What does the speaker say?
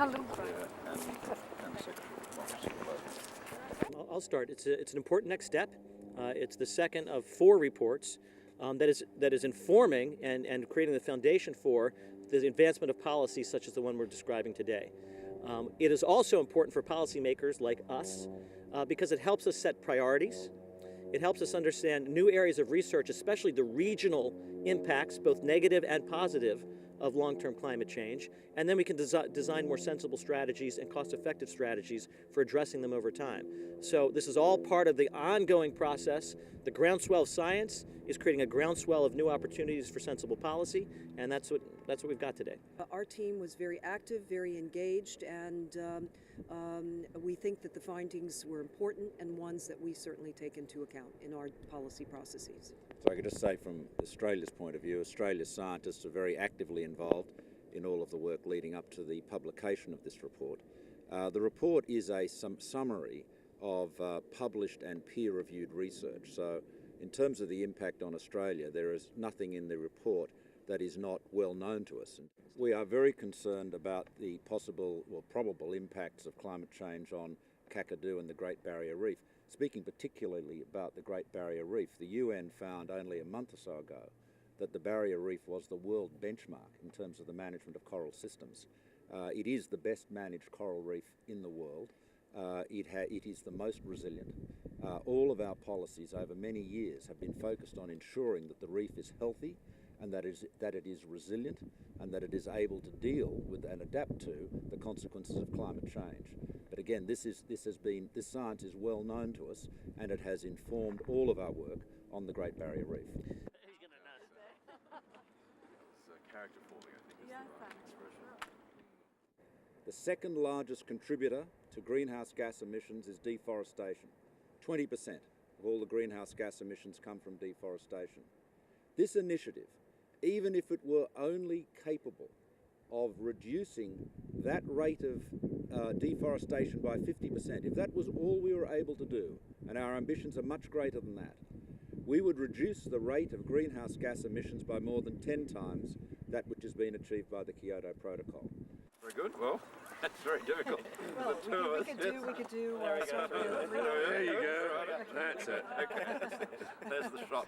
Hello. And Secretary. I'll start. It's an important next step. It's the second of 4 reports that is informing and creating the foundation for the advancement of policies such as the one we're describing today. It is also important for policymakers like us because it helps us set priorities. It helps us understand new areas of research, especially the regional impacts, both negative and positive, of long-term climate change, and then we can design more sensible strategies and cost-effective strategies for addressing them over time. So this is all part of the ongoing process. The groundswell of science is creating a groundswell of new opportunities for sensible policy, and that's what we've got today. Our team was very active, very engaged, and we think that the findings were important and ones that we certainly take into account in our policy processes. So I could just say from Australia's point of view, Australia's scientists are very actively involved in all of the work leading up to the publication of this report. The report is a summary of published and peer-reviewed research. So in terms of the impact on Australia, there is nothing in the report that is not well known to us. We are very concerned about the possible or probable impacts of climate change on Kakadu and the Great Barrier Reef. Speaking particularly about the Great Barrier Reef, the UN found only a month or so ago that the Barrier Reef was the world benchmark in terms of the management of coral systems. It is the best managed coral reef in the world. It is the most resilient. All of our policies over many years have been focused on ensuring that the reef is healthy and that it is resilient and that it is able to deal with and adapt to the consequences of climate change. But again, this science is well known to us, and it has informed all of our work on the Great Barrier Reef. Character forming, I think, is the right expression. The second largest contributor to greenhouse gas emissions is deforestation. 20% of all the greenhouse gas emissions come from deforestation. This initiative, even if it were only capable of reducing that rate of deforestation by 50%, if that was all we were able to do, and our ambitions are much greater than that, we would reduce the rate of greenhouse gas emissions by more than 10 times that which has been achieved by the Kyoto Protocol. Very good. Well, that's very difficult. Well, we could do. There you go. That's it. Okay. There's the shot.